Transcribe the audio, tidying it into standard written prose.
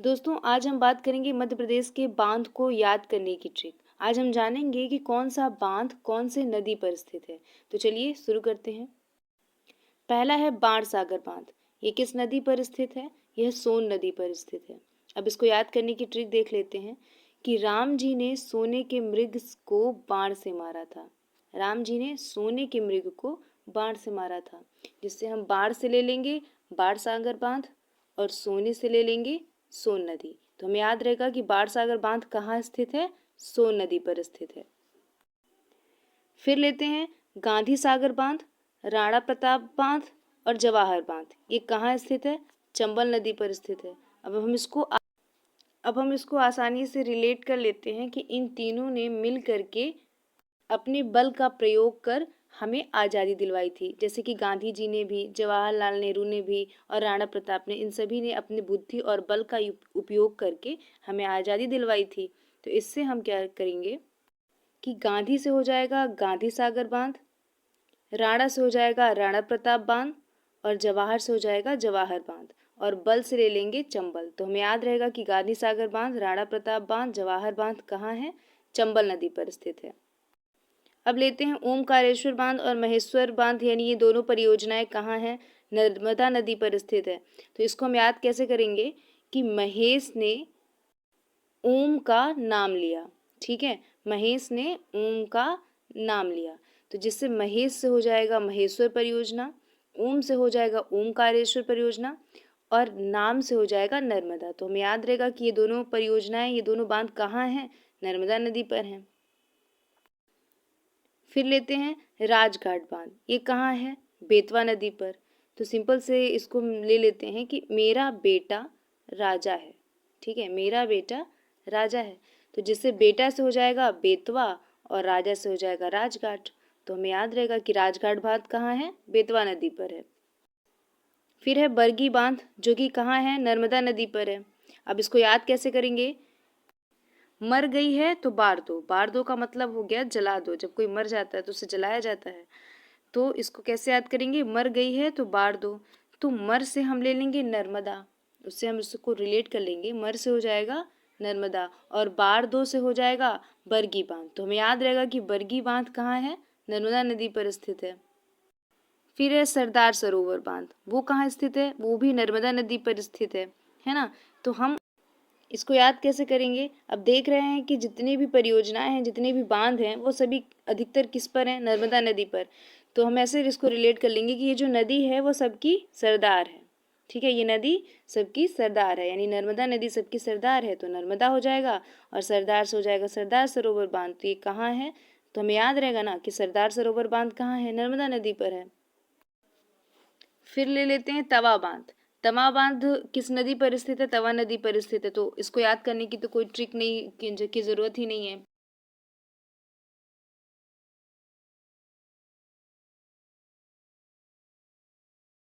दोस्तों आज हम बात करेंगे मध्य प्रदेश के बांध को याद करने की ट्रिक। आज हम जानेंगे कि कौन सा बांध कौन से नदी पर स्थित है। तो चलिए शुरू करते हैं। पहला है बाणसागर बांध। ये किस नदी पर स्थित है? यह सोन नदी पर स्थित है। अब इसको याद करने की ट्रिक देख लेते हैं कि राम जी ने सोने के मृग को बाण से मारा था। राम जी ने सोने के मृग को बाण से मारा था, जिससे हम बाण से ले लेंगे बाणसागर बांध और सोने से ले लेंगे सोन नदी। तो हमें याद रहेगा कि बाणसागर बांध कहाँ स्थित है? सोन नदी पर स्थित है। फिर लेते हैं गांधी सागर बांध, राणा प्रताप बांध और जवाहर बांध। ये कहाँ स्थित है? चंबल नदी पर स्थित है। अब हम इसको आसानी से रिलेट कर लेते हैं कि इन तीनों ने मिल करके अपने बल का प्रयोग कर हमें आज़ादी दिलवाई थी। जैसे कि गांधी जी ने भी, जवाहरलाल नेहरू ने भी और राणा प्रताप ने, इन सभी ने अपनी बुद्धि और बल का उपयोग करके हमें आज़ादी दिलवाई थी। तो इससे हम क्या करेंगे कि गांधी से हो जाएगा गांधी सागर बांध, राणा से हो जाएगा राणा प्रताप बांध और जवाहर से हो जाएगा जवाहर बांध, और बल से ले लेंगे चंबल। तो हमें याद रहेगा कि गांधी सागर बांध, राणा प्रताप बांध, जवाहर बांध कहाँ है? चंबल नदी पर स्थित है। अब लेते हैं ओमकारेश्वर बांध और महेश्वर बांध, यानी ये दोनों परियोजनाएं कहाँ हैं? नर्मदा नदी पर स्थित है। तो इसको हम याद कैसे करेंगे कि महेश ने ओम का नाम लिया। ठीक है, महेश ने ओम का नाम लिया, तो जिससे महेश से हो जाएगा महेश्वर परियोजना, ओम से हो जाएगा ओमकारेश्वर परियोजना और नाम से हो जाएगा नर्मदा। तो हमें याद रहेगा कि ये दोनों परियोजनाएं, ये दोनों बांध कहाँ हैं? नर्मदा नदी पर हैं। फिर लेते हैं राजघाट बांध। ये कहाँ है? बेतवा नदी पर। तो सिंपल से इसको ले लेते हैं कि मेरा बेटा राजा है। ठीक है, मेरा बेटा राजा है, तो जिससे बेटा से हो जाएगा बेतवा और राजा से हो जाएगा राजघाट। तो हमें याद रहेगा कि राजघाट बांध कहाँ है? बेतवा नदी पर है। फिर है बरगी बांध, जो कि कहाँ है? नर्मदा नदी पर है। अब इसको याद कैसे करेंगे? मर गई है तो बार दो। बार दो का मतलब हो गया जला दो। जब कोई मर जाता है तो उसे जलाया जाता है। तो इसको कैसे याद करेंगे? मर गई है तो बार दो। तो मर से हम ले लेंगे नर्मदा, उससे हम इसको रिलेट कर लेंगे। मर से हो जाएगा नर्मदा और बार दो से हो जाएगा बरगी बांध। तो हमें याद रहेगा कि बरगी बांध कहाँ है? नर्मदा नदी पर स्थित है। फिर है सरदार सरोवर बांध। वो कहाँ स्थित है? वो भी नर्मदा नदी पर स्थित है ना। तो हम इसको याद कैसे करेंगे? अब देख रहे हैं कि जितनी भी परियोजनाएं हैं, जितने भी बांध हैं, वो सभी अधिकतर किस पर हैं? नर्मदा नदी पर। तो हम ऐसे इसको रिलेट कर लेंगे कि ये जो नदी है वो सबकी सरदार है। ठीक है, ये नदी सबकी सरदार है, यानी नर्मदा नदी सबकी सरदार है, तो नर्मदा हो जाएगा और सरदार से हो जाएगा सरदार सरोवर बांध। तो ये कहाँ है? तो हमें याद रहेगा ना कि सरदार सरोवर बांध कहाँ है? नर्मदा नदी पर है। फिर ले लेते हैं तवा बांध। तवा बांध किस नदी पर स्थित है? तवा नदी पर स्थित है। तो इसको याद करने की तो कोई ट्रिक नहीं की ज़रूरत ही नहीं है।